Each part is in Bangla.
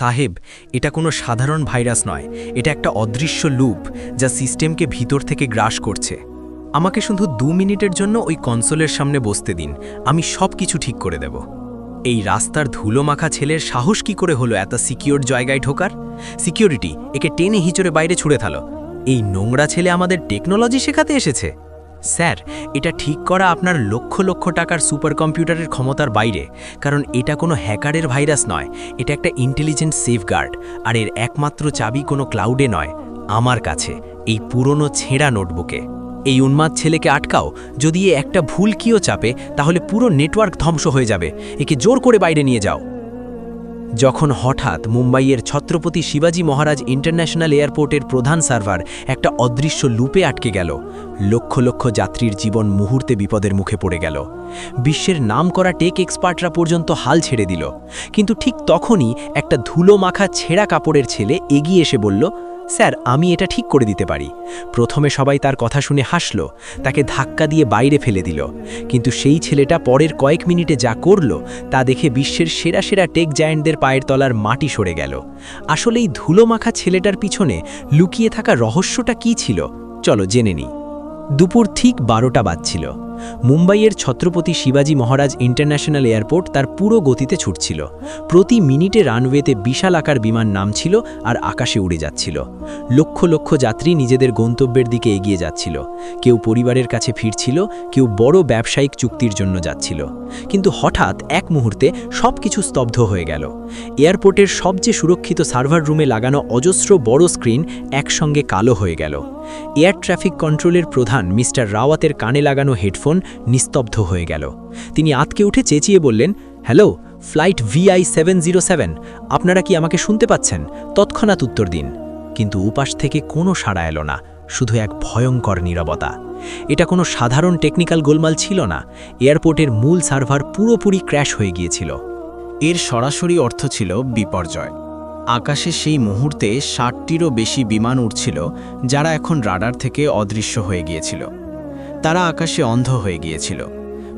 সাহেব, এটা কোনো সাধারণ ভাইরাস নয়, এটা একটা অদৃশ্য লুপ যা সিস্টেমকে ভিতর থেকে গ্রাস করছে। আমাকে শুধু 2 মিনিটের জন্য ওই কনসোলের সামনে বসতে দিন, আমি সব কিছু ঠিক করে দেব। এই রাস্তার ধুলো মাখা ছেলের সাহস কি করে হলো এত সিকিউর জায়গায় ঢোকার? সিকিউরিটি, একে টেনে হিঁচড়ে বাইরে ছুঁড়ে থালো। এই নোংরা ছেলে আমাদের টেকনোলজি শেখাতে এসেছে। স্যার, এটা ঠিক করা আপনার লক্ষ লক্ষ টাকার সুপার কম্পিউটারের ক্ষমতার বাইরে, কারণ এটা কোনো হ্যাকারের ভাইরাস নয়, এটা একটা ইন্টেলিজেন্ট সেফগার্ড। আর এর একমাত্র চাবি কোনো ক্লাউডে নয়, আমার কাছে, এই পুরনো ছেঁড়া নোটবুকে। এই উন্মাদ ছেলেকে আটকাও, যদি এ একটা ভুল কিও চাপে তাহলে পুরো নেটওয়ার্ক ধ্বংস হয়ে যাবে। একে জোর করে বাইরে নিয়ে যাও। যখন হঠাৎ মুম্বাইয়ের ছত্রপতি শিবাজি মহারাজ ইন্টারন্যাশনাল এয়ারপোর্টের প্রধান সার্ভার একটা অদৃশ্য লুপে আটকে গেল, লক্ষ লক্ষ যাত্রীর জীবন মুহূর্তে বিপদের মুখে পড়ে গেল। বিশ্বের নামকরা টেক এক্সপার্টরা পর্যন্ত হাল ছেড়ে দিল। কিন্তু ঠিক তখনই একটা ধুলো মাখা ছেঁড়া কাপড়ের ছেলে এগিয়ে এসে বলল, স্যার, আমি এটা ঠিক করে দিতে পারি। প্রথমে সবাই তার কথা শুনে হাসল, তাকে ধাক্কা দিয়ে বাইরে ফেলে দিল। কিন্তু সেই ছেলেটা পরের কয়েক মিনিটে যা করল তা দেখে বিশ্বের সেরা সেরা টেক জায়ান্টদের পায়ের তলার মাটি সরে গেল। আসলে এই ধুলো মাখা ছেলেটার পিছনে লুকিয়ে থাকা রহস্যটা কী ছিল, চলো জেনে নিই। দুপুর ঠিক 12টা বাজছিল। মুম্বাইয়ের ছত্রপতি শিবাজি মহারাজ ইন্টারন্যাশনাল এয়ারপোর্ট তার পুরো গতিতে ছুটছিল। প্রতি মিনিটে রানওয়েতে বিশাল আকার বিমান নামছিল আর আকাশে উড়ে যাচ্ছিল। লক্ষ লক্ষ যাত্রী নিজেদের গন্তব্যের দিকে এগিয়ে যাচ্ছিল। কেউ পরিবারের কাছে ফিরছিল, কেউ বড় ব্যবসায়িক চুক্তির জন্য যাচ্ছিল। কিন্তু হঠাৎ এক মুহূর্তে সব কিছু স্তব্ধ হয়ে গেল। এয়ারপোর্টের সবচেয়ে সুরক্ষিত সার্ভার রুমে লাগানো অজস্র বড় স্ক্রিন একসঙ্গে কালো হয়ে গেল। এয়ার ট্রাফিক কন্ট্রোলের প্রধান মিস্টার রাওয়াতের কানে লাগানো হেডফোন নিস্তব্ধ হয়ে গেল। তিনি আতকে উঠে চেঁচিয়ে বললেন, হ্যালো, ফ্লাইট VI-707, আপনারা কি আমাকে শুনতে পাচ্ছেন? তৎক্ষণাৎ উত্তর দিন। কিন্তু উপাস থেকে কোনো সাড়া এলো না, শুধু এক ভয়ঙ্কর নীরবতা। এটা কোনো সাধারণ টেকনিক্যাল গোলমাল ছিল না, এয়ারপোর্টের মূল সার্ভার পুরোপুরি ক্র্যাশ হয়ে গিয়েছিল। এর সরাসরি অর্থ ছিল বিপর্যয়। আকাশে সেই মুহূর্তে 60টিরও বেশি বিমান উড়ছিল, যারা এখন রাডার থেকে অদৃশ্য হয়ে গিয়েছিল। তারা আকাশে অন্ধ হয়ে গিয়েছিল।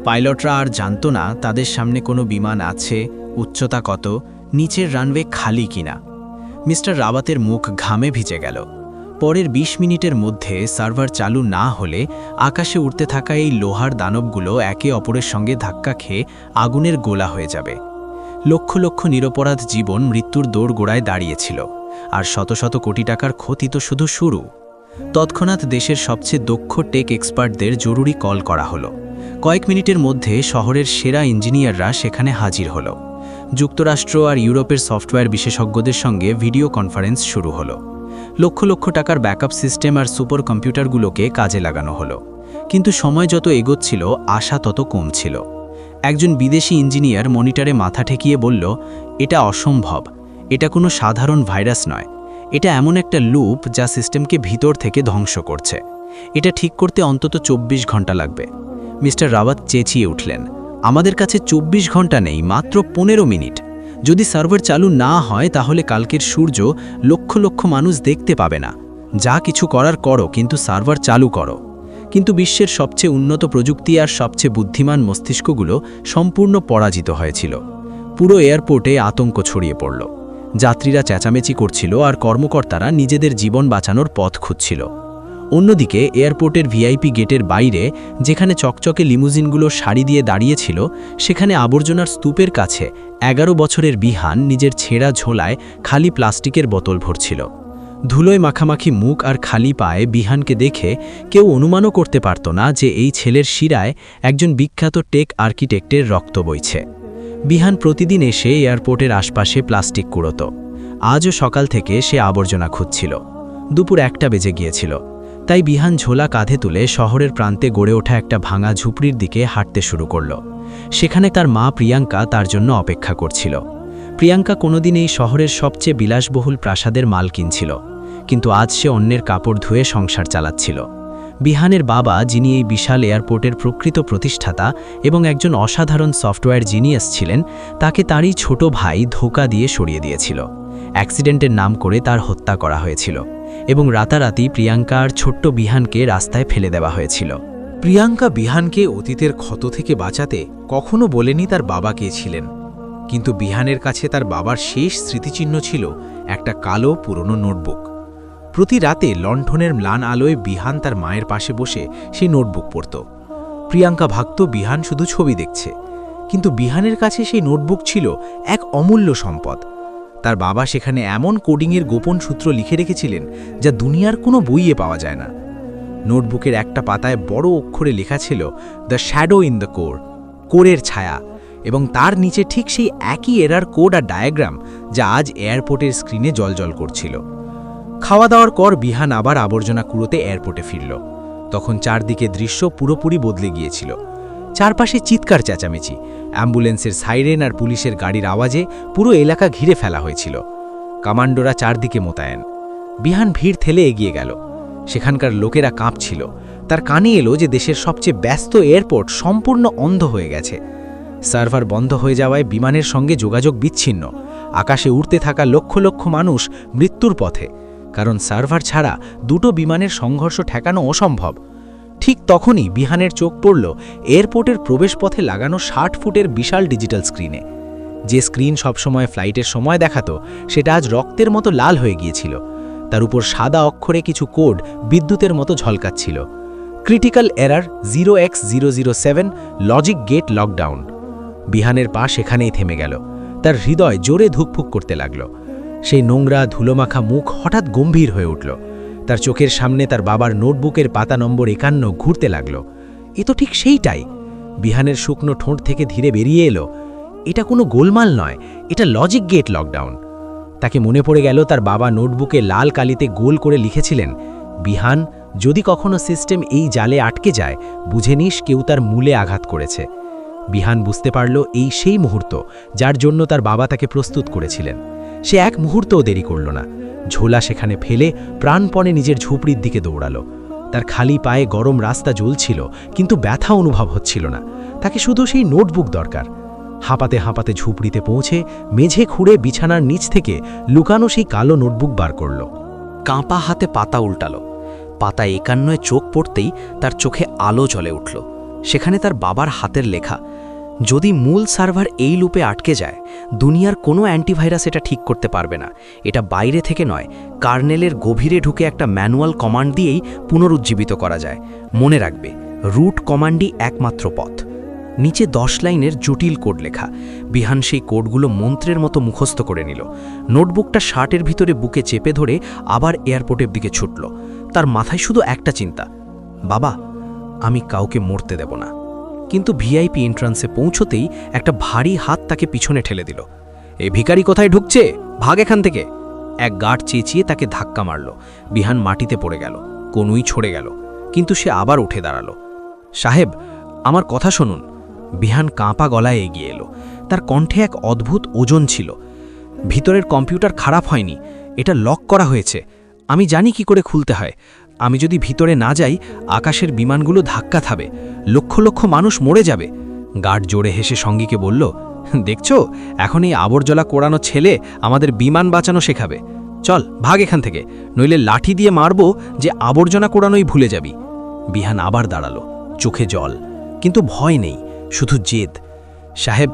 পাইলটরা আর জানত না তাদের সামনে কোনো বিমান আছে, উচ্চতা কত, নিচের রানওয়ে খালি কিনা। মিস্টার রাওয়াতের মুখ ঘামে ভিজে গেল। পরের 20 মিনিটের মধ্যে সার্ভার চালু না হলে আকাশে উড়তে থাকা এই লোহার দানবগুলো একে অপরের সঙ্গে ধাক্কা খেয়ে আগুনের গোলা হয়ে যাবে। লক্ষ লক্ষ নিরপরাধ জীবন মৃত্যুর দোরগোড়ায় দাঁড়িয়েছিল, আর শত শত কোটি টাকার ক্ষতি তো শুধু শুরু। তৎক্ষণাৎ দেশের সবচেয়ে দক্ষ টেক এক্সপার্টদের জরুরি কল করা হলো। কয়েক মিনিটের মধ্যে শহরের সেরা ইঞ্জিনিয়াররা সেখানে হাজির হলো। যুক্তরাষ্ট্র আর ইউরোপের সফটওয়্যার বিশেষজ্ঞদের সঙ্গে ভিডিও কনফারেন্স শুরু হলো। লক্ষ লক্ষ টাকার ব্যাকআপ সিস্টেম আর সুপার কম্পিউটারগুলোকে কাজে লাগানো হলো। কিন্তু সময় যত এগোচ্ছিল, আশা তত কমছিল। একজন বিদেশি ইঞ্জিনিয়ার মনিটরে মাথা ঠেকিয়ে বলল, এটা অসম্ভব, এটা কোনো সাধারণ ভাইরাস নয়, এটা এমন একটা লুপ যা সিস্টেমকে ভিতর থেকে ধ্বংস করছে। এটা ঠিক করতে অন্তত 24 ঘন্টা লাগবে। মিস্টার রাওয়াত চেঁচিয়ে উঠলেন, আমাদের কাছে 24 ঘন্টা নেই, মাত্র 15 মিনিট। যদি সার্ভার চালু না হয় তাহলে কালকের সূর্য লক্ষ লক্ষ মানুষ দেখতে পাবে না। যা কিছু করার করো, কিন্তু সার্ভার চালু করো। কিন্তু বিশ্বের সবচেয়ে উন্নত প্রযুক্তি আর সবচেয়ে বুদ্ধিমান মস্তিষ্কগুলো সম্পূর্ণ পরাজিত হয়েছিল। পুরো এয়ারপোর্টে আতঙ্ক ছড়িয়ে পড়ল। যাত্রীরা চেঁচামেচি করছিল আর কর্মকর্তারা নিজেদের জীবন বাঁচানোর পথ খুঁজছিল। অন্যদিকে এয়ারপোর্টের ভিআইপি গেটের বাইরে, যেখানে চকচকে লিমুজিনগুলো সারি দিয়ে দাঁড়িয়েছিল, সেখানে আবর্জনার স্তূপের কাছে 11 বছরের বিহান নিজের ছেঁড়া ঝোলায় খালি প্লাস্টিকের বোতল ভরছিল। ধুলোয় মাখামাখি মুখ আর খালি পায়ে বিহানকে দেখে কেউ অনুমানও করতে পারত না যে এই ছেলের শিরায় একজন বিখ্যাত টেক আর্কিটেক্টের রক্ত বইছে। বিহান প্রতিদিন এসে এয়ারপোর্টের আশপাশে প্লাস্টিক কুড়োত। আজও সকাল থেকে সে আবর্জনা খুঁজছিল। দুপুর 1টা বেজে গিয়েছিল, তাই বিহান ঝোলা কাঁধে তুলে শহরের প্রান্তে গড়ে ওঠা একটা ভাঙা ঝুপড়ির দিকে হাঁটতে শুরু করল। সেখানে তার মা প্রিয়াঙ্কা তার জন্য অপেক্ষা করছিল। প্রিয়াঙ্কা কোনোদিন এই শহরের সবচেয়ে বিলাসবহুল প্রাসাদের মাল কিনছিল, কিন্তু আজ সে অন্যের কাপড় ধুয়ে সংসার চালাচ্ছিল। বিহানের বাবা, যিনি এই বিশাল এয়ারপোর্টের প্রকৃত প্রতিষ্ঠাতা এবং একজন অসাধারণ সফটওয়্যার জিনিয়াস ছিলেন, তাকে তারই ছোট ভাই ধোঁকা দিয়ে সরিয়ে দিয়েছিল। অ্যাক্সিডেন্টের নাম করে তার হত্যা করা হয়েছিল এবং রাতারাতি প্রিয়াঙ্কা আর ছোট্ট বিহানকে রাস্তায় ফেলে দেওয়া হয়েছিল। প্রিয়াঙ্কা বিহানকে অতীতের ক্ষত থেকে বাঁচাতে কখনো বলেনি তার বাবা কে ছিলেন। কিন্তু বিহানের কাছে তার বাবার শেষ স্মৃতিচিহ্ন ছিল একটা কালো পুরনো নোটবুক। প্রতি রাতে লণ্ঠনের ম্লান আলোয় বিহান তার মায়ের পাশে বসে সেই নোটবুক পড়ত। প্রিয়াঙ্কা ভাবত বিহান শুধু ছবি দেখছে, কিন্তু বিহানের কাছে সেই নোটবুক ছিল এক অমূল্য সম্পদ। তার বাবা সেখানে এমন কোডিংয়ের গোপন সূত্র লিখে রেখেছিলেন যা দুনিয়ার কোনো বইয়ে পাওয়া যায় না। নোটবুকের একটা পাতায় বড় অক্ষরে লেখা ছিল দ্য শ্যাডো ইন দ্য কোরের ছায়া, এবং তার নিচে ঠিক সেই একই এরার কোড আর ডায়াগ্রাম যা আজ এয়ারপোর্টের স্ক্রিনে জ্বলজ্বল করছিল। খাওয়া দাওয়ার পর বিহান আবার আবর্জনা কুড়োতে এয়ারপোর্টে ফিরল। তখন চারদিকে দৃশ্য পুরোপুরি বদলে গিয়েছিল। চারপাশে চিৎকার চেঁচামেচি, অ্যাম্বুলেন্সের সাইরেন আর পুলিশের গাড়ির আওয়াজে পুরো এলাকা ঘিরে ফেলা হয়েছিল। কমান্ডোরা চারদিকে মোতায়েন। বিহান ভিড় ঠেলে এগিয়ে গেল। সেখানকার লোকেরা কাঁপছিল। তার কানে এলো যে দেশের সবচেয়ে ব্যস্ত এয়ারপোর্ট সম্পূর্ণ অন্ধ হয়ে গেছে। সার্ভার বন্ধ হয়ে যাওয়ায় বিমানের সঙ্গে যোগাযোগ বিচ্ছিন্ন। আকাশে উড়তে থাকা লক্ষ লক্ষ মানুষ মৃত্যুর পথে, কারণ সার্ভার ছাড়া দুটো বিমানের সংঘর্ষ ঠেকানো অসম্ভব। ঠিক তখনই বিহানের চোখ পড়ল এয়ারপোর্টের প্রবেশপথে লাগানো 60 ফুটের বিশাল ডিজিটাল স্ক্রিনে। যে স্ক্রিন সবসময় ফ্লাইটের সময় দেখাতো, সেটা আজ রক্তের মতো লাল হয়ে গিয়েছিল। তার উপর সাদা অক্ষরে কিছু কোড বিদ্যুতের মতো ঝলকাচ্ছিল। Critical error 0x007, logic gate lockdown. বিহানের পা সেখানেই থেমে গেল। তার হৃদয় জোরে ধুকফুক করতে লাগল। সেই নোংরা ধুলোমাখা মুখ হঠাৎ গম্ভীর হয়ে উঠল। তার চোখের সামনে তার বাবার নোটবুকের পাতা নম্বর 51 ঘুরতে লাগল। এ তো ঠিক সেইটাই। বিহানের শুকনো ঠোঁট থেকে ধীরে বেরিয়ে এলো, এটা কোনো গোলমাল নয়, এটা লজিক গেট লকডাউন। তাকে মনে পড়ে গেল তার বাবা নোটবুকে লাল কালিতে গোল করে লিখেছিলেন, বিহান, যদি কখনো সিস্টেম এই জালে আটকে যায়, বুঝে নিস কেউ তার মূলে আঘাত করেছে। বিহান বুঝতে পারল এই সেই মুহূর্ত যার জন্য তার বাবা তাকে প্রস্তুত করেছিলেন। সে এক মুহূর্তও দেরি করল না। ঝোলা সেখানে ফেলে প্রাণপণে নিজের ঝুপড়ির দিকে দৌড়ালো। তার খালি পায়ে গরম রাস্তা জ্বলছিল, কিন্তু ব্যথা অনুভব হচ্ছিল না। তাকে শুধু সেই নোটবুক দরকার। হাঁপাতে হাঁপাতে ঝুপড়িতে পৌঁছে মেঝে খুঁড়ে বিছানার নিচ থেকে লুকানো সেই কালো নোটবুক বার করল। কাঁপা হাতে পাতা উল্টালো। পাতা 51 চোখ পড়তেই তার চোখে আলো জ্বলে উঠল। সেখানে তার বাবার হাতের লেখা, যদি মূল সার্ভার এই লুপে আটকে যায়, দুনিয়ার কোনো অ্যান্টিভাইরাস এটা ঠিক করতে পারবে না। এটা বাইরে থেকে নয়, কার্নেলের গভীরে ঢুকে একটা ম্যানুয়াল কমান্ড দিয়েই পুনরুজ্জীবিত করা যায়। মনে রাখবে, রুট কমান্ডই একমাত্র পথ। নিচে 10 লাইনের জটিল কোড লেখা। বিহান সেই কোডগুলো মন্ত্রের মতো মুখস্থ করে নিল। নোটবুকটা শার্টের ভিতরে বুকে চেপে ধরে আবার এয়ারপোর্টের দিকে ছুটল। তার মাথায় শুধু একটা চিন্তা, বাবা, আমি কাউকে মরতে দেব না। কিন্তু ভিআইপি এন্ট্রান্সে পৌঁছতেই একটা ভারী হাত তাকে পিছনে ঠেলে দিল। এ ভিখারি কোথায় ঢুকছে? ভাগ এখান থেকে! এক গার্ড চেঁচিয়ে তাকে ধাক্কা মারল। বিহান মাটিতে পড়ে গেল, কনুই ছড়ে গেল। কিন্তু সে আবার উঠে দাঁড়ালো। সাহেব, আমার কথা শুনুন। বিহান কাঁপা গলায় এগিয়ে এলো। তার কণ্ঠে এক অদ্ভুত ওজন ছিল। ভিতরের কম্পিউটার খারাপ হয়নি, এটা লক করা হয়েছে। আমি জানি কি করে খুলতে হয়। আমি যদি ভিতরে না যাই, আকাশের বিমানগুলো ধাক্কা খাবে, লক্ষ লক্ষ মানুষ মরে যাবে। গার্ড জোরে হেসে সঙ্গীকে বলল, দেখছো, এখন এই আবর্জনা কোড়ানো ছেলে আমাদের বিমান বাঁচানো শেখাবে। চল, ভাগ এখান থেকে, নইলে লাঠি দিয়ে মারব যে আবর্জনা কোড়ানোই ভুলে যাবি। বিহান আবার দাঁড়ালো, চোখে জল, কিন্তু ভয় নেই, শুধু জেদ। সাহেব,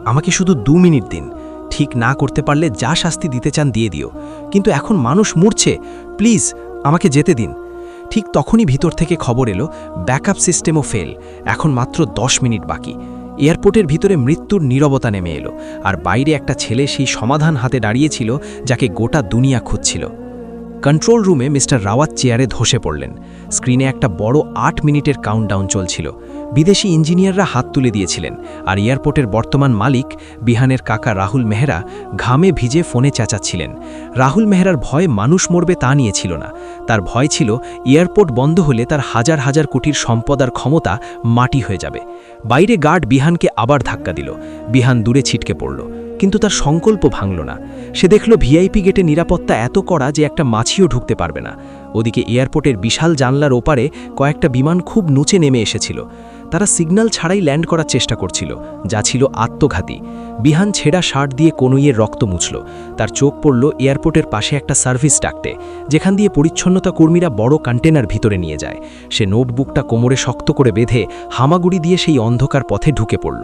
আমাকে শুধু 2 মিনিট দিন। ঠিক না করতে পারলে যা শাস্তি দিতে চান দিয়ে দিও, কিন্তু এখন মানুষ মরছে, প্লিজ আমাকে যেতে দিন। ঠিক তখনই ভিতর থেকে খবর এলো, ব্যাকআপ সিস্টেমও ফেল, এখন মাত্র 10 মিনিট বাকি। এয়ারপোর্টের ভিতরে মৃত্যুর নীরবতা নেমে এলো, আর বাইরে একটা ছেলে সেই সমাধান হাতে দাঁড়িয়েছিল যাকে গোটা দুনিয়া খুঁজছিল। কন্ট্রোল রুমে মিস্টার রাওয়াত চেয়ারে ধসে পড়লেন। স্ক্রিনে একটা বড় 8 মিনিটের কাউন্টডাউন চলছিল। বিদেশি ইঞ্জিনিয়াররা হাত তুলে দিয়েছিলেন, আর এয়ারপোর্টের বর্তমান মালিক বিহানের কাকা রাহুল মেহরা ঘামে ভিজে ফোনে চেঁচাচ্ছিলেন। রাহুল মেহরার ভয় মানুষ মরবে তা নিয়ে ছিল না, তার ভয় ছিল এয়ারপোর্ট বন্ধ হলে তার হাজার হাজার কোটির সম্পদ আর ক্ষমতা মাটি হয়ে যাবে। বাইরে গার্ড বিহানকে আবার ধাক্কা দিল। বিহান দূরে ছিটকে পড়ল, কিন্তু তার সংকল্প ভাঙল না। সে দেখল ভিআইপি গেটে নিরাপত্তা এত কড়া যে একটা মাছিও ঢুকতে পারবে না। ওদিকে এয়ারপোর্টের বিশাল জানলার ওপারে কয়েকটা বিমান খুব নুচে নেমে এসেছিল। তারা সিগন্যাল ছাড়াই ল্যান্ড করার চেষ্টা করছিল, যা ছিল আত্মঘাতী। বিহান ছেঁড়া শার্ট দিয়ে কনুইয়ের রক্ত মুছল। তার চোখ পড়ল এয়ারপোর্টের পাশে একটা সার্ভিস ডাক্টে, যেখান দিয়ে পরিচ্ছন্নতা কর্মীরা বড় কন্টেনার ভিতরে নিয়ে যায়। সে নোটবুকটা কোমরে শক্ত করে বেঁধে হামাগুড়ি দিয়ে সেই অন্ধকার পথে ঢুকে পড়ল।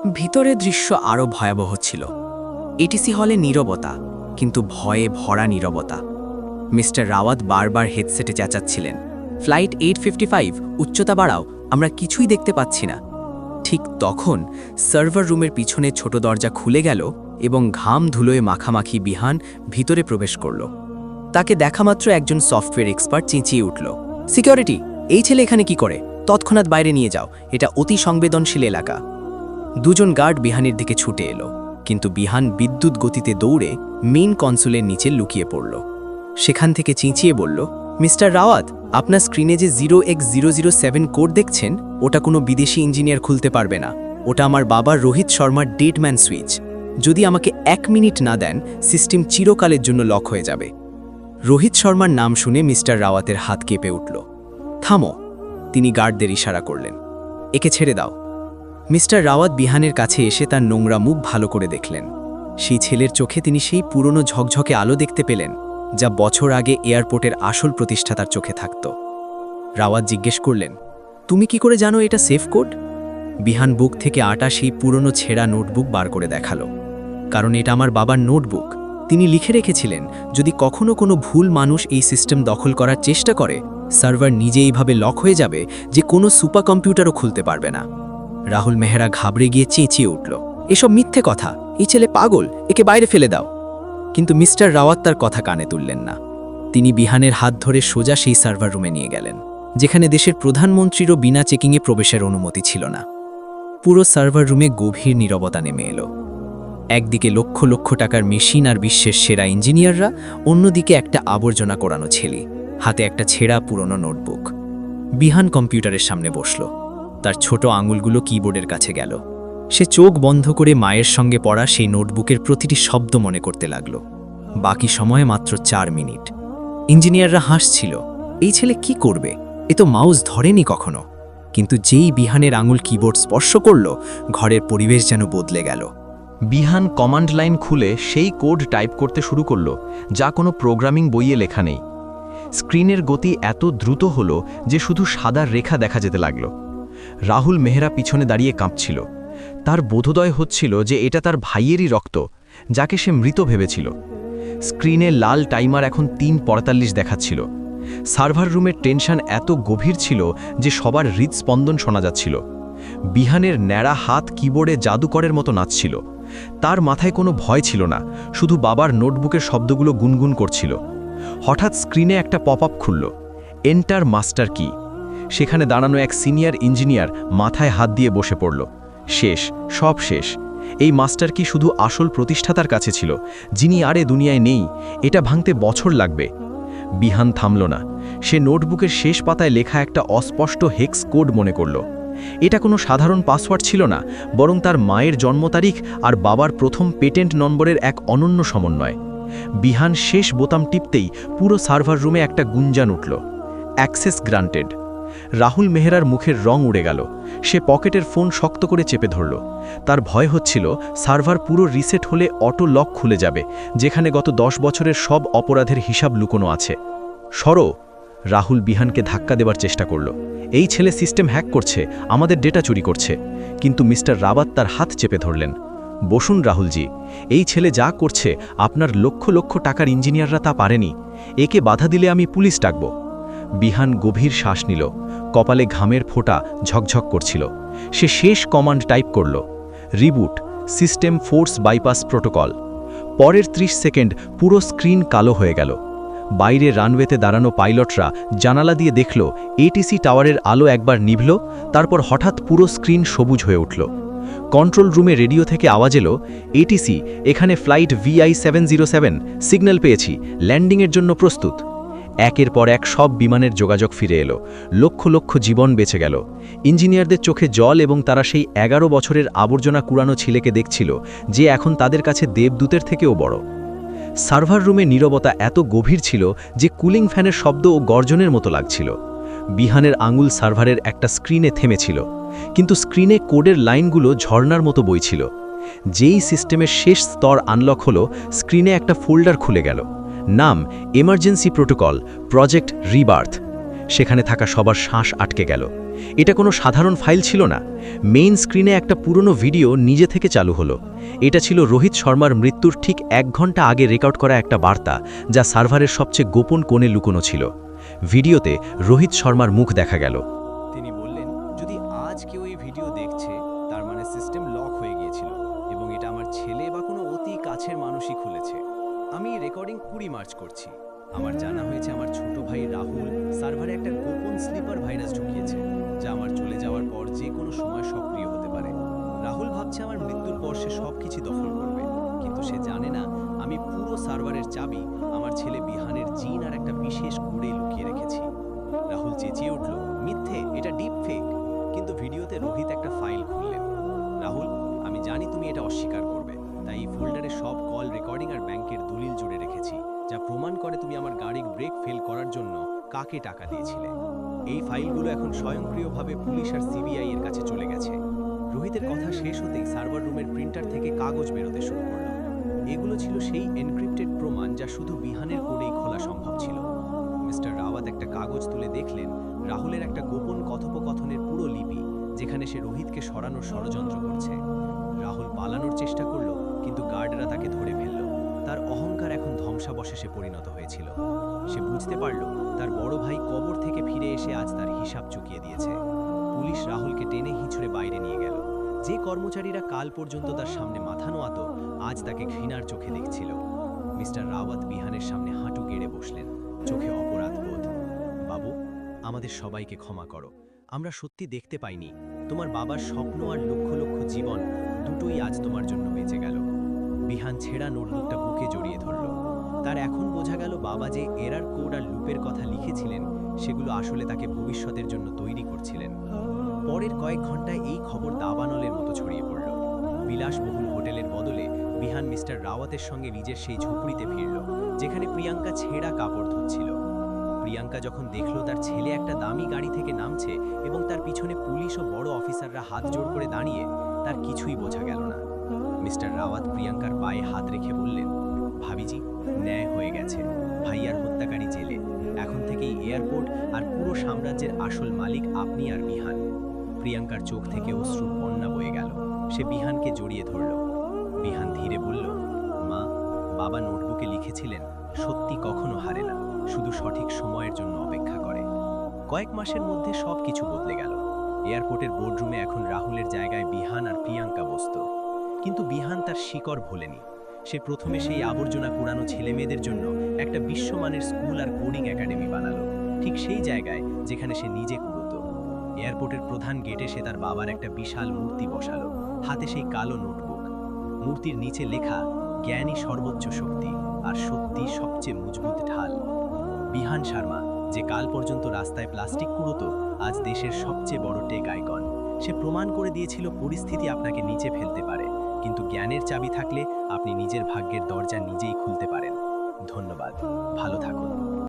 ভিতরে দৃশ্য আরও ভয়াবহ ছিল। এটিসি হলে নীরবতা, কিন্তু ভয়ে ভরা নীরবতা। মিস্টার রাওয়াত বারবার হেডসেটে চেঁচাচ্ছিলেন, ফ্লাইট 855, উচ্চতা বাড়াও, আমরা কিছুই দেখতে পাচ্ছি না। ঠিক তখন সার্ভার রুমের পিছনে ছোট দরজা খুলে গেল এবং ঘাম ধুলোয় মাখামাখি বিহান ভিতরে প্রবেশ করল। তাকে দেখামাত্র একজন সফটওয়্যার এক্সপার্ট চেঁচিয়ে উঠল, সিকিউরিটি, এই ছেলে এখানে কি করে? তৎক্ষণাৎ বাইরে নিয়ে যাও, এটা অতি সংবেদনশীল এলাকা। দুজন গার্ড বিহানের দিকে ছুটে এলো, কিন্তু বিহান বিদ্যুৎ গতিতে দৌড়ে মেইন কনসোলের নিচে লুকিয়ে পড়ল। সেখান থেকে চেঁচিয়ে বলল, মিস্টার রাওয়াত, আপনার স্ক্রিনে যে 0x007 কোড দেখছেন, ওটা কোনো বিদেশি ইঞ্জিনিয়ার খুলতে পারবে না। ওটা আমার বাবার রোহিত শর্মার ডেডম্যান সুইচ। যদি আমাকে 1 মিনিট না দেন, সিস্টেম চিরকালের জন্য লক হয়ে যাবে। রোহিত শর্মার নাম শুনে মিস্টার রাওয়াতের হাত কেঁপে উঠল। থামো, তিনি গার্ডদের ইশারা করলেন, একে ছেড়ে দাও। মিস্টার রাওয়াত বিহানের কাছে এসে তার নোংরা মুখ ভালো করে দেখলেন। সেই ছেলের চোখে তিনি সেই পুরনো ঝকঝকে আলো দেখতে পেলেন, যা বছর আগে এয়ারপোর্টের আসল প্রতিষ্ঠাতার চোখে থাকত। রাওয়াত জিজ্ঞেস করলেন, তুমি কি করে জানো এটা সেফ কোড? বিহান বুক থেকে আটা সেই পুরনো ছেঁড়া নোটবুক বার করে দেখালো। কারণ এটা আমার বাবার নোটবুক। তিনি লিখে রেখেছিলেন, যদি কখনো কোনো ভুল মানুষ এই সিস্টেম দখল করার চেষ্টা করে, সার্ভার নিজে এইভাবে লক হয়ে যাবে যে কোনো সুপার কম্পিউটারও খুলতে পারবে না। রাহুল মেহরা ঘাবড়ে গিয়ে চেঁচিয়ে উঠল, এসব মিথ্যে কথা, এই ছেলে পাগল, একে বাইরে ফেলে দাও। কিন্তু মিস্টার রাওয়াত তার কথা কানে তুললেন না। তিনি বিহানের হাত ধরে সোজা সেই সার্ভার রুমে নিয়ে গেলেন, যেখানে দেশের প্রধানমন্ত্রীরও বিনা চেকিংয়ে প্রবেশের অনুমতি ছিল না। পুরো সার্ভার রুমে গভীর নীরবতা নেমে এলো। একদিকে লক্ষ লক্ষ টাকার মেশিন আর বিশ্বের সেরা ইঞ্জিনিয়াররা, অন্যদিকে একটা আবর্জনা করানো ছেলে, হাতে একটা ছেঁড়া পুরনো নোটবুক। বিহান কম্পিউটারের সামনে বসল, তার ছোট আঙুলগুলো কিবোর্ডের কাছে গেল। সে চোখ বন্ধ করে মায়ের সঙ্গে পড়া সেই নোটবুকের প্রতিটি শব্দ মনে করতে লাগল। বাকি সময়ে মাত্র 4 মিনিট। ইঞ্জিনিয়াররা হাসছিল, এই ছেলে কি করবে, এ তো মাউস ধরেনি কখনো। কিন্তু যেই বিহানের আঙুল কিবোর্ড স্পর্শ করল, ঘরের পরিবেশ যেন বদলে গেল। বিহান কমান্ড লাইন খুলে সেই কোড টাইপ করতে শুরু করল, যা কোনো প্রোগ্রামিং বইয়ে লেখা নেই। স্ক্রিনের গতি এত দ্রুত হলো যে শুধু সাদা রেখা দেখা যেতে লাগল। রাহুল মেহরা পিছনে দাঁড়িয়ে কাঁপছিল। তার বোধোদয় হচ্ছিল যে এটা তার ভাইয়েরই রক্ত, যাকে সে মৃত ভেবেছিল। স্ক্রিনে লাল টাইমার এখন 3:45 দেখাচ্ছিল। সার্ভার রুমের টেনশন এত গভীর ছিল যে সবার হৃদস্পন্দন শোনা যাচ্ছিল। বিহানের ন্যাড়া হাত কিবোর্ডে জাদুকরের মতো নাচছিল। তার মাথায় কোনো ভয় ছিল না, শুধু বাবার নোটবুকের শব্দগুলো গুনগুন করছিল। হঠাৎ স্ক্রিনে একটা পপ আপ খুলল, এন্টার মাস্টার কি। সেখানে দাঁড়ানো এক সিনিয়র ইঞ্জিনিয়ার মাথায় হাত দিয়ে বসে পড়ল। শেষ, সব শেষ। এই মাস্টার কি শুধু আসল প্রতিষ্ঠাতার কাছে ছিল, যিনি আরে দুনিয়ায় নেই। এটা ভাঙতে বছর লাগবে। বিহান থামল না। সে নোটবুকের শেষ পাতায় লেখা একটা অস্পষ্ট হেক্স কোড মনে করল। এটা কোনো সাধারণ পাসওয়ার্ড ছিল না, বরং তার মায়ের জন্ম তারিখ আর বাবার প্রথম পেটেন্ট নম্বরের এক অনন্য সমন্বয়। বিহান শেষ বোতাম টিপতেই পুরো সার্ভার রুমে একটা গুঞ্জান উঠল, অ্যাক্সেস গ্রান্টেড। রাহুল মেহরার মুখের রং উড়ে গেল। সে পকেটের ফোন শক্ত করে চেপে ধরল। তার ভয় হচ্ছিল সার্ভার পুরো রিসেট হলে অটো লক খুলে যাবে, যেখানে গত 10 বছরের সব অপরাধের হিসাব লুকোনো আছে। সরো! রাহুল বিহানকে ধাক্কা দেবার চেষ্টা করল। এই ছেলে সিস্টেম হ্যাক করছে, আমাদের ডেটা চুরি করছে। কিন্তু মিস্টার রাওয়াত তার হাত চেপে ধরলেন। বসুন রাহুলজি, এই ছেলে যা করছে আপনার লক্ষ লক্ষ টাকার ইঞ্জিনিয়াররা তা পারেনি। একে বাধা দিলে আমি পুলিশ ডাকব। বিহান গভীর শ্বাস নিল। কপালে ঘামের ফোঁটা ঝকঝক করছিল। সে শেষ কমান্ড টাইপ করল, reboot, system force bypass protocol. পরের 30 সেকেন্ড পুরো স্ক্রিন কালো হয়ে গেল। বাইরে রানওয়েতে দাঁড়ানো পাইলটরা জানালা দিয়ে দেখল এটিসি টাওয়ারের আলো একবার নিভল, তারপর হঠাৎ পুরো স্ক্রিন সবুজ হয়ে উঠল। কন্ট্রোল রুমে রেডিও থেকে আওয়াজ এলো, এটিসি, এখানে ফ্লাইট VI-707, সিগন্যাল পেয়েছি, ল্যান্ডিংয়ের জন্য প্রস্তুত। একের পর এক সব বিমানের যোগাযোগ ফিরে এলো। লক্ষ লক্ষ জীবন বেঁচে গেল। ইঞ্জিনিয়ারদের চোখে জল, এবং তারা সেই 11 বছরের আবর্জনা কুড়ানো ছেলেকে দেখছিল, যে এখন তাদের কাছে দেবদূতের থেকেও বড়। সার্ভার রুমে নীরবতা এত গভীর ছিল যে কুলিং ফ্যানের শব্দ ও গর্জনের মতো লাগছিল। বিহানের আঙুল সার্ভারের একটা স্ক্রিনে থেমেছিল, কিন্তু স্ক্রিনে কোডের লাইনগুলো ঝর্ণার মতো বইছিল। যেই সিস্টেমের শেষ স্তর আনলক হলো, স্ক্রিনে একটা ফোল্ডার খুলে গেল। নাম, এমার্জেন্সি প্রোটোকল, প্রজেক্ট রিবার্থ। সেখানে থাকা সবার শ্বাস আটকে গেল। এটা কোনো সাধারণ ফাইল ছিল না। মেইন স্ক্রিনে একটা পুরনো ভিডিও নিজে থেকে চালু হলো। এটা ছিল রোহিত শর্মার মৃত্যুর ঠিক 1 ঘন্টা আগে রেকর্ড করা একটা বার্তা, যা সার্ভারের সবচেয়ে গোপন কোণে লুকোনো ছিল। ভিডিওতে রোহিত শর্মার মুখ দেখা গেল। তিনি বললেন, যদি আজ কেউ এই ভিডিও দেখছে, তার মানে সিস্টেম লক হয়ে গিয়েছিল এবং এটা আমার ছেলে বা কোনো অতি কাছের মানুষই খুলেছে। আমি রেকর্ডিং 20 মার্চ করছি। আমার জানা হয়েছে আমার ছোট ভাই রাহুল সার্ভারে একটা গোপন স্লিপার ভাইরাস ঢুকিয়েছে, যা আমার চলে যাওয়ার পর যে কোনো সময় সক্রিয় হতে পারে। রাহুল ভাবছে আমার মৃত্যুর পর সে সবকিছু দখল করবে, কিন্তু সে জানে না আমি পুরো সার্ভারের চাবি আমার ছেলে বিহানের জিন আর একটা বিশেষ কোডে লুকিয়ে রেখেছি। রাহুল চেঁচিয়ে উঠল, মিথ্যে, এটা ডিপ ফেক। কিন্তু ভিডিওতে রোহিত একটা ফাইল খুললেন। রাহুল, আমি জানি তুমি এটা অস্বীকার করবে, তাই এই ফোল্ডারে সব কল রেকর্ডিং আর ব্যাংকের দলিল জুড়ে রেখেছি, যা প্রমাণ করে তুমি আমার গাড়ির ব্রেক ফেল করার জন্য কাকে টাকা দিয়েছিলে। এই ফাইলগুলো এখন স্বয়ংক্রিয়ভাবে পুলিশ আর সিবিআই এর কাছে চলে গেছে। রোহিতের কথা শেষ হতেই সার্ভার রুমের প্রিন্টার থেকে কাগজ বেরোতে শুরু করল। এগুলো ছিল সেই এনক্রিপ্টেড প্রমাণ যা শুধু বিহানের কোডেই খোলা সম্ভব ছিল। মিস্টার রাওয়াত একটা কাগজ তুলে দেখলেন রাহুলের একটা গোপন কথোপকথনের পুরো লিপি, যেখানে সে রোহিতকে সরানোর ষড়যন্ত্র করছে। রাহুল পালানোর চেষ্টা করল, কিন্তু গার্ডরা তাকে ধরে ফেলল। তার অহংকার এখন ধ্বংসাবশেষে পরিণত হয়েছিল। সে বুঝতে পারল তার বড় ভাই কবর থেকে ফিরে এসে আজ তার হিসাব চুকিয়ে দিয়েছে। পুলিশ রাহুলকে টেনে হিঁচড়ে বাইরে নিয়ে গেল। যে কর্মচারীরা কাল পর্যন্ত তার সামনে মাথা নোয়াত, আজ তাকে ঘৃণার চোখে দেখছিল। মিস্টার রাওয়াত বিহানের সামনে হাঁটু গেড়ে বসলেন, চোখে অপরাধ বোধ। বাবু, আমাদের সবাইকে ক্ষমা করো। আমরা সত্যি দেখতে পাইনি। তোমার বাবার স্বপ্ন আর লক্ষ লক্ষ জীবন দুটোই আজ তোমার জন্য বেঁচে গেল। বিহান ছেঁড়া নোটবুকটা বুকে জড়িয়ে ধরল। তার এখন বোঝা গেল বাবা যে এরার কোড আর লুপের কথা লিখেছিলেন, সেগুলো আসলে তাকে ভবিষ্যতের জন্য তৈরি করছিলেন। পরের কয়েক ঘন্টায় এই খবর দাবানলের মতো ছড়িয়ে পড়ল। বিলাসবহুল হোটেলের বদলে বিহান মিস্টার রাওয়াতের সঙ্গে নিজের সেই ঝুপড়িতে ফিরল, যেখানে প্রিয়াঙ্কা ছেঁড়া কাপড় ধুচ্ছিল। প্রিয়াঙ্কা যখন দেখল তার ছেলে একটা দামি গাড়ি থেকে নামছে এবং তার পিছনে পুলিশ ও বড় অফিসাররা হাত জোড় করে দাঁড়িয়ে, তার কিছুই বোঝা গেল না। মিস্টার রাওয়াত প্রিয়াঙ্কার পায়ে হাত রেখে বললেন, ভাবিজি, ন্যায় হয়ে গেছে। ভাইয়ার হত্যাকারী জেলে। এখন থেকেই এয়ারপোর্ট আর পুরো সাম্রাজ্যের আসল মালিক আপনি আর বিহান। প্রিয়াঙ্কার চোখ থেকে অশ্রুর বন্যা বয়ে গেল। সে বিহানকে জড়িয়ে ধরল। বিহান ধীরে বলল, মা, বাবা নোটবুকে লিখেছিলেন, সত্যি কখনো হারে না, শুধু সঠিক সময়ের জন্য অপেক্ষা করে। কয়েক মাসের মধ্যে সব কিছু বদলে গেল। এয়ারপোর্টের বোর্ডরুমে এখন রাহুলের জায়গায় বিহান আর প্রিয়াঙ্কা বসত। কিন্তু বিহান তার শিকড় ভোলেনি। সে প্রথমে সেই আবর্জনা কুড়ানো ছেলেমেয়েদের জন্য একটা বিশ্বমানের স্কুল আর কোডিং একাডেমি বানালো, ঠিক সেই জায়গায় যেখানে সে নিজে কুড়োতো। এয়ারপোর্টের প্রধান গেটে সে তার বাবার একটা বিশাল মূর্তি বসালো, হাতে সেই কালো নোটবুক। মূর্তির নিচে লেখা, জ্ঞানই সর্বোচ্চ শক্তি আর সত্যি সবচেয়ে মজবুত ঢাল। বিহান শর্মা, যে কাল পর্যন্ত রাস্তায় প্লাস্টিক কুড়োতো, আজ দেশের সবচেয়ে বড় টেক আইকন। সে প্রমাণ করে দিয়েছিল পরিস্থিতি আপনাকে নিচে ফেলতে পারে, কিন্তু জ্ঞানের চাবি থাকলে আপনি নিজের ভাগ্যের দরজা নিজেই খুলতে পারেন। ধন্যবাদ, ভালো থাকুন।